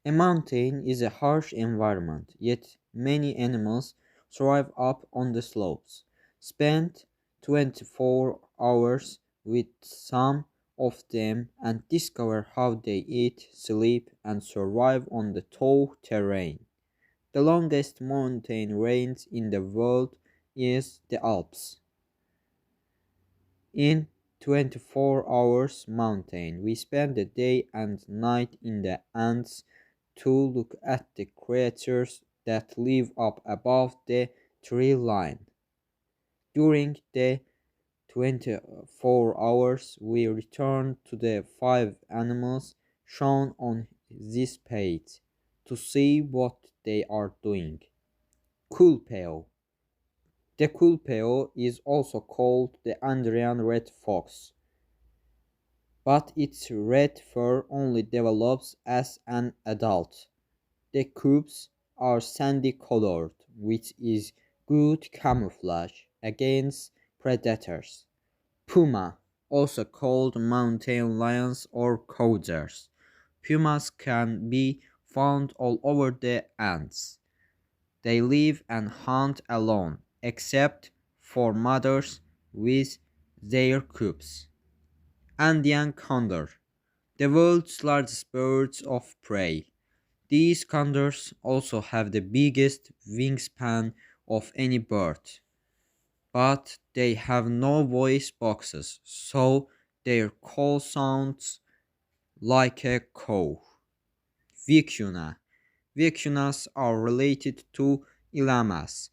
A mountain is a harsh environment, yet many animals thrive up on the slopes. Spend 24 hours with some of them and discover how they eat, sleep, and survive on the tall terrain. The longest mountain range in the world is the Alps. In 24 hours mountain, we spend the day and night in the ants to look at the creatures that live up above the tree line. During the 24 hours, we return to the five animals shown on this page to see what they are doing. Culpeo. The culpeo is also called the Andean red fox, but its red fur only develops as an adult. The cubes are sandy colored, which is good camouflage against predators. Puma, also called mountain lions or cougars. Pumas can be found all over the Andes. They live and hunt alone, except for mothers with their cubs. Andean condor, the world's largest birds of prey. These condors also have the biggest wingspan of any bird, but they have no voice boxes, so their call sounds like a cow. Vicuna. Vicunas are related to llamas.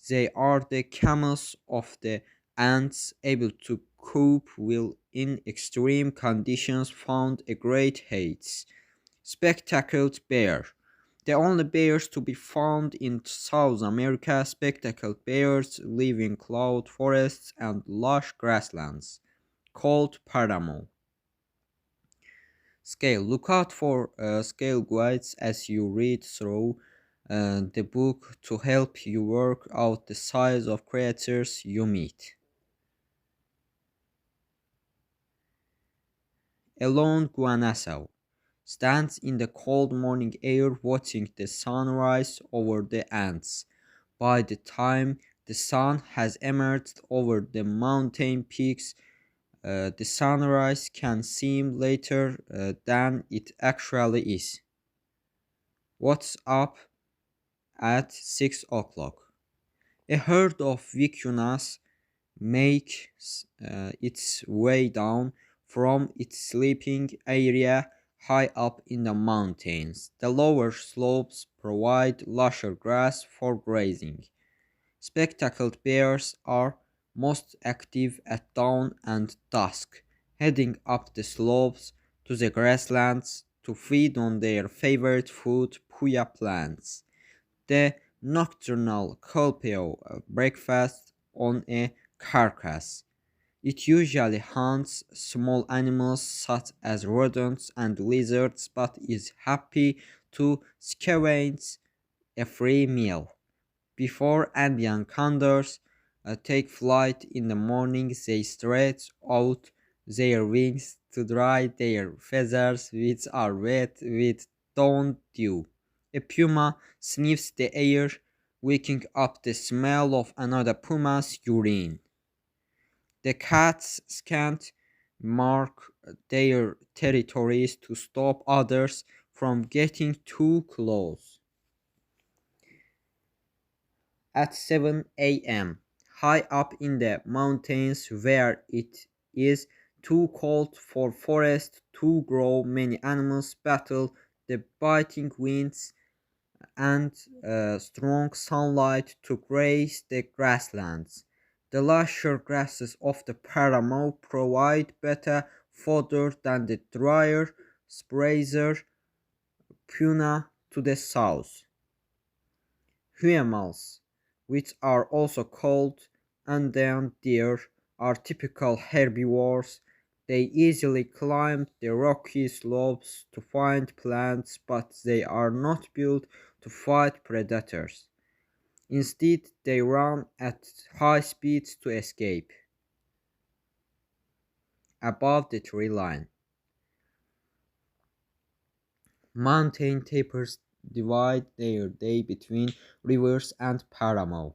They are the camels of the ants, able to cope well in extreme conditions found a great heights. Spectacled bear. The only bears to be found in South America, spectacled bears live in cloud forests and lush grasslands, called paramo. Scale. Look out for scale guides as you read through the book to help you work out the size of creatures you meet. A lone guanaco stands in the cold morning air watching the sunrise over the ants. By the time the sun has emerged over the mountain peaks, the sunrise can seem later than it actually is. What's up at 6 o'clock? A herd of vicunas makes its way down from its sleeping area high up in the mountains. The lower slopes provide lusher grass for grazing. Spectacled bears are most active at dawn and dusk, heading up the slopes to the grasslands to feed on their favorite food, puya plants. The nocturnal culpeo breakfasts on a carcass. It usually hunts small animals such as rodents and lizards, but is happy to scavenge a free meal. Before Andean condors take flight in the morning, they stretch out their wings to dry their feathers, which are wet with dawn dew. A puma sniffs the air, waking up the smell of another puma's urine. The cats scant mark their territories to stop others from getting too close. At 7 a.m., high up in the mountains where it is too cold for forests to grow, many animals battle the biting winds and strong sunlight to graze the grasslands. The lusher grasses of the Paramo provide better fodder than the drier Sprazer Puna to the south. Huemals, which are also called Andean deer, are typical herbivores. They easily climb the rocky slopes to find plants, but they are not built to fight predators. Instead, they run at high speeds to escape. Above the tree line. Mountain tapirs divide their day between rivers and paramo,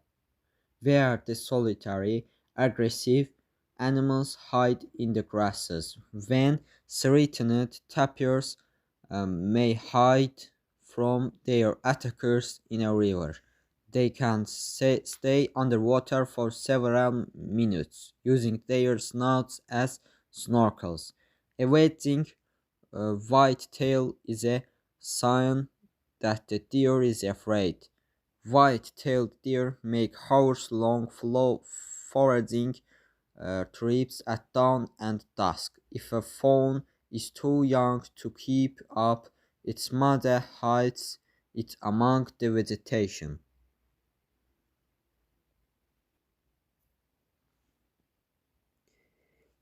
where the solitary, aggressive animals hide in the grasses, when threatened tapirs may hide from their attackers in a river. They can stay underwater for several minutes, using their snouts as snorkels. A wetting white tail is a sign that the deer is afraid. White-tailed deer make hours-long foraging trips at dawn and dusk. If a fawn is too young to keep up, its mother hides it among the vegetation.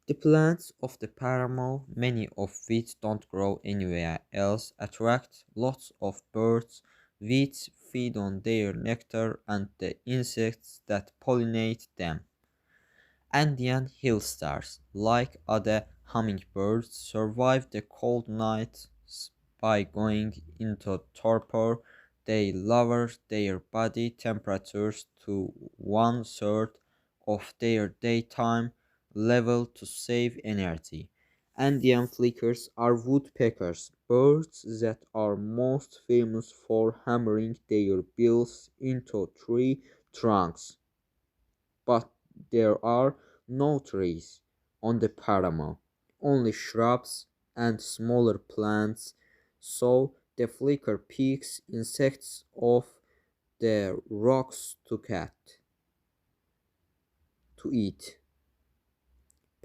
The plants of the paramo, many of which don't grow anywhere else, attract lots of birds which feed on their nectar and the insects that pollinate them. Andean hill stars, like other hummingbirds, survive the cold nights by going into torpor. They lower their body temperatures to one-third of their daytime level to save energy. Andean flickers are woodpeckers, birds that are most famous for hammering their bills into tree trunks. But there are no trees on the paramo, only shrubs and smaller plants, so the flicker picks insects off the rocks to eat.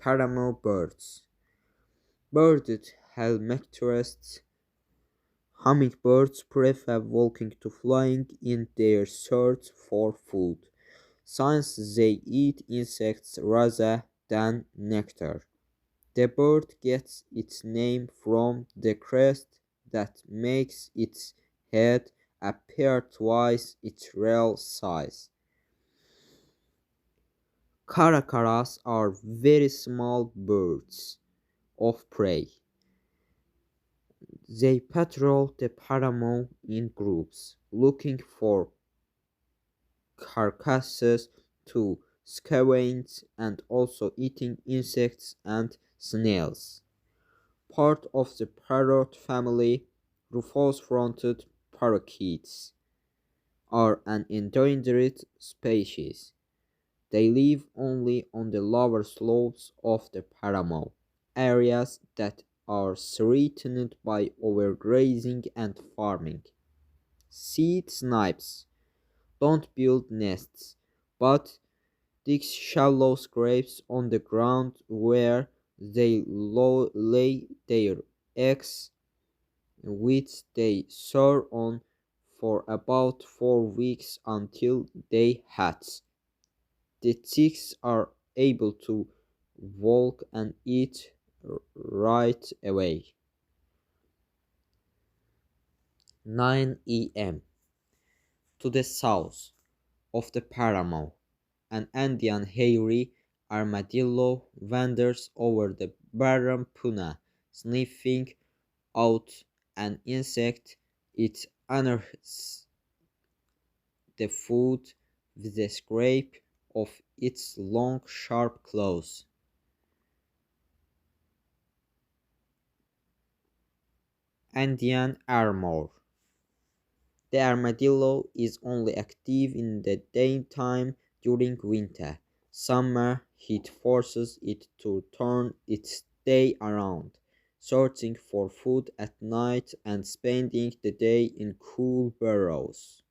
Paramo birds. Birded helminthirs. Hummingbirds prefer walking to flying in their search for food, since they eat insects rather than nectar. The bird gets its name from the crest that makes its head appear twice its real size. Caracaras are very small birds of prey. They patrol the paramo in groups, looking for carcasses to scavenge and also eating insects and snails. Part of the parrot family, rufous-fronted parakeets, are an endangered species. They live only on the lower slopes of the paramo, areas that are threatened by overgrazing and farming. Seed snipes don't build nests, but dig shallow scrapes on the ground where they lay their eggs, which they soar on for about 4 weeks until they hatch. The chicks are able to walk and eat right away. 9 a.m. To the south of the paramo, an Andean hairy armadillo wanders over the barren puna, sniffing out an insect. It unearths the food with the scrape of its long, sharp claws. Andean armor. The armadillo is only active in the daytime during winter. Summer heat forces it to turn its day around, searching for food at night and spending the day in cool burrows.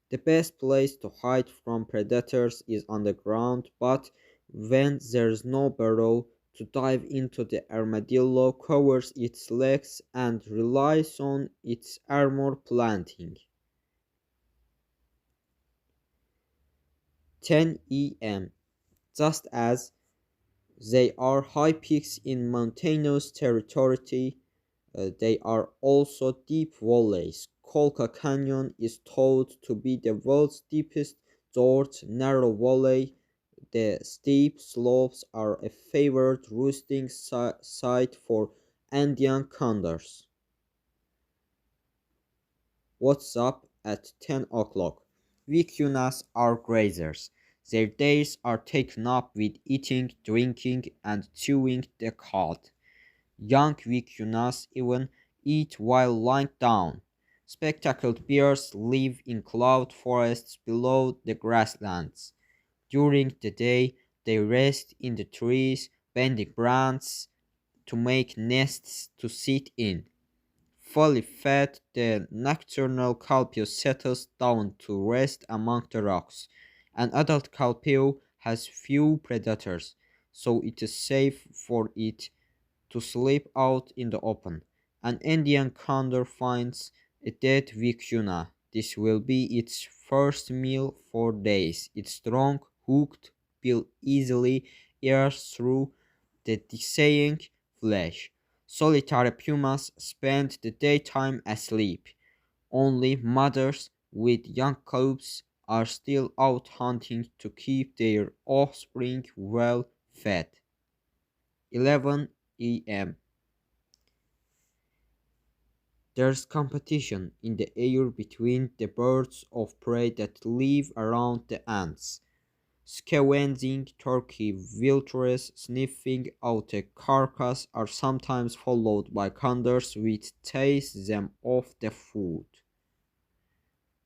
The best place to hide from predators is on the ground, but when there's no burrow to dive into, the armadillo covers its legs and relies on its armor plating. 10 a.m. Just as they are high peaks in mountainous territory, they are also deep valleys. Colca Canyon is thought to be the world's deepest short, narrow valley. The steep slopes are a favored roosting site for Andean condors. wakes up at 10 o'clock. Vicuñas are grazers. Their days are taken up with eating, drinking, and chewing the cud. Young vicuñas even eat while lying down. Spectacled bears live in cloud forests below the grasslands. During the day, they rest in the trees, bending branches to make nests to sit in. Fully fed, the nocturnal Calpio settles down to rest among the rocks. An adult Calpio has few predators, so it is safe for it to sleep out in the open. An Indian condor finds a dead vicuna. This will be its first meal for days. Its strong, hooked bill easily ears through the decaying flesh. Solitary pumas spend the daytime asleep. Only mothers with young cubs are still out hunting to keep their offspring well fed. 11 a.m. There's competition in the air between the birds of prey that live around the ants. Scavenging turkey vultures sniffing out a carcass are sometimes followed by condors which chase them off the food.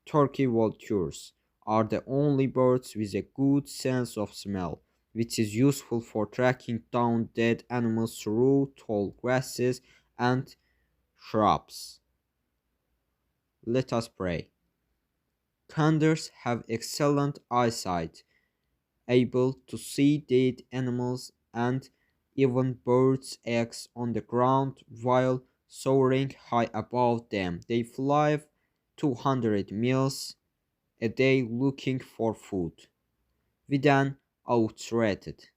Turkey vultures are the only birds with a good sense of smell, which is useful for tracking down dead animals through tall grasses and shrubs. Let us pray. Condors have excellent eyesight, able to see dead animals and even birds' eggs on the ground while soaring high above them. They fly 200 miles a day looking for food. With an outstretched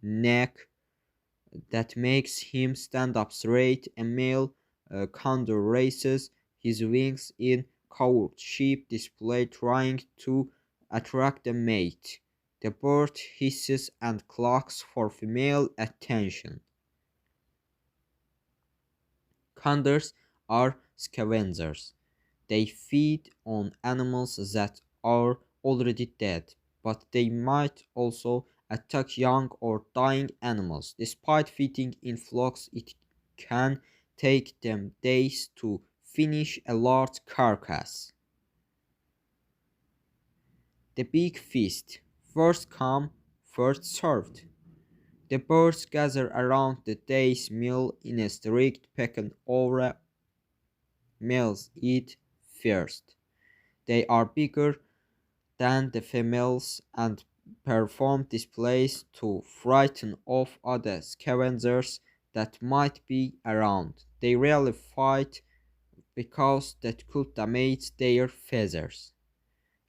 neck that makes him stand up straight, a male condor raises his wings in courtship display trying to attract a mate. The bird hisses and clucks for female attention. Condors are scavengers. They feed on animals that are already dead, but they might also attack young or dying animals. Despite feeding in flocks, it can take them days to finish a large carcass. The big feast. First come, first served. The birds gather around the day's meal in a strict pecking order. Males eat first. They are bigger than the females and perform displays to frighten off other scavengers that might be around. They rarely fight because that could damage their feathers.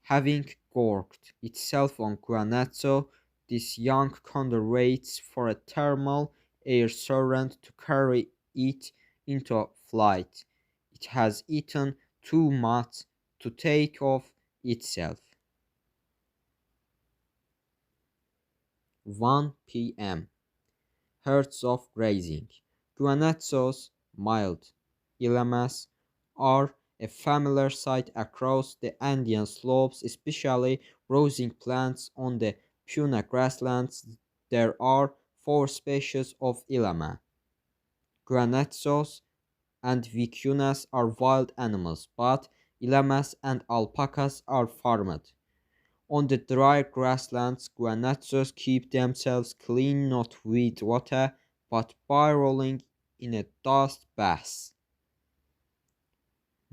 Having gorged itself on guanaco, this young condor waits for a thermal air current to carry it into flight. It has eaten too much to take off itself. 1 p.m. Herds of grazing. Guanacos, mild llamas, are a familiar sight across the Andean slopes, especially browsing plants on the Puna grasslands. There are four species of llama. Guanacos and vicuñas are wild animals, but llamas and alpacas are farmed. On the dry grasslands, guanacos keep themselves clean not with water, but by rolling in a dust bath.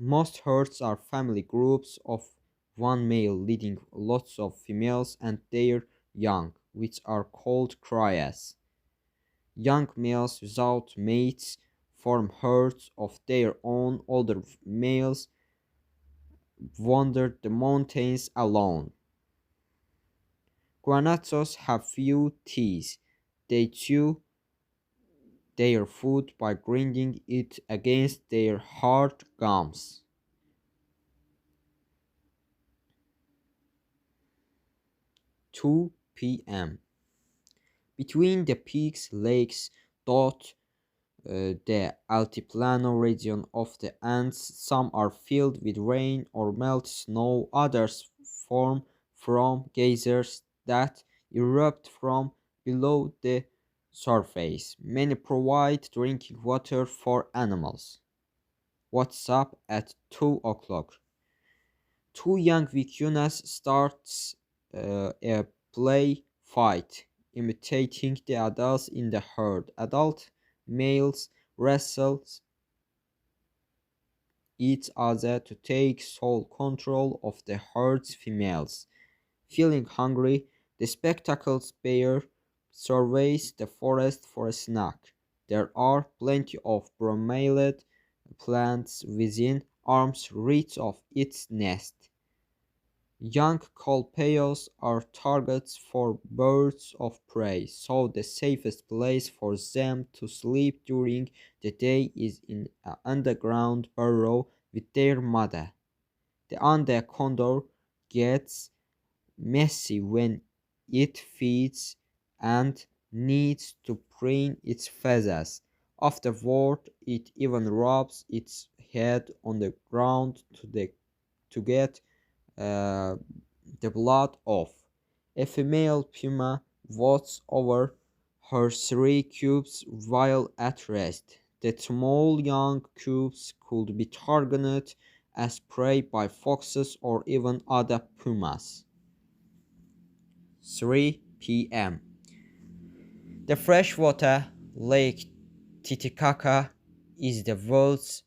Most herds are family groups of one male leading lots of females and their young, which are called cryas. Young males without mates form herds of their own. Older males wander the mountains alone. Guanacos have few teeth. They chew their food by grinding it against their hard gums. 2 p.m. Between the peaks, lakes dot the Altiplano region of the Andes. Some are filled with rain or melt snow, others form from geysers that erupt from below the surface. Many provide drinking water for animals. What's up at 2 o'clock? Two young vicuñas starts a play fight, imitating the adults in the herd. Adult males wrestle each other to take sole control of the herd's females. Feeling hungry, the spectacled bear surveys the forest for a snack. There are plenty of bromelid plants within arm's reach of its nest. Young colpeos are targets for birds of prey, so the safest place for them to sleep during the day is in an underground burrow with their mother. The Ande condor gets messy when it feeds and needs to preen its feathers. Afterward, it even rubs its head on the ground to get uh, the blood off. A female puma watches over her three cubs while at rest. The small young cubs could be targeted as prey by foxes or even other pumas. 3 p.m. The freshwater lake Titicaca is the world's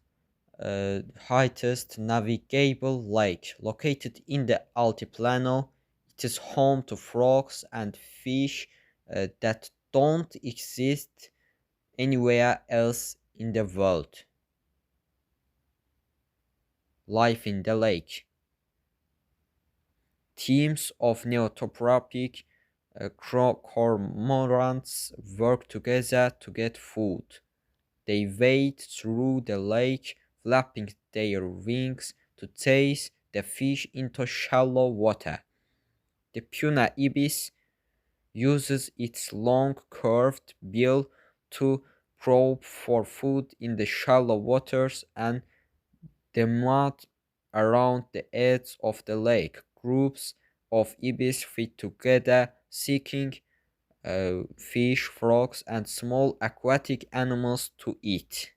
highest navigable lake. Located in the Altiplano, it is home to frogs and fish that don't exist anywhere else in the world. Life in the lake. Teams of neotropic cormorants work together to get food. They wade through the lake, flapping their wings to chase the fish into shallow water. The Puna ibis uses its long curved bill to probe for food in the shallow waters and the mud around the edge of the lake. Groups of ibis fit together, seeking fish, frogs, and small aquatic animals to eat.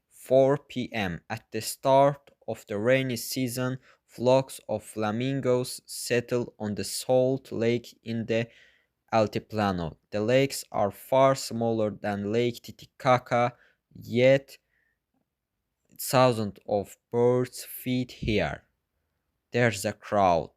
4 p.m. At the start of the rainy season, flocks of flamingos settle on the salt lake in the Altiplano. The lakes are far smaller than Lake Titicaca, yet thousands of birds feed here. There's a crowd.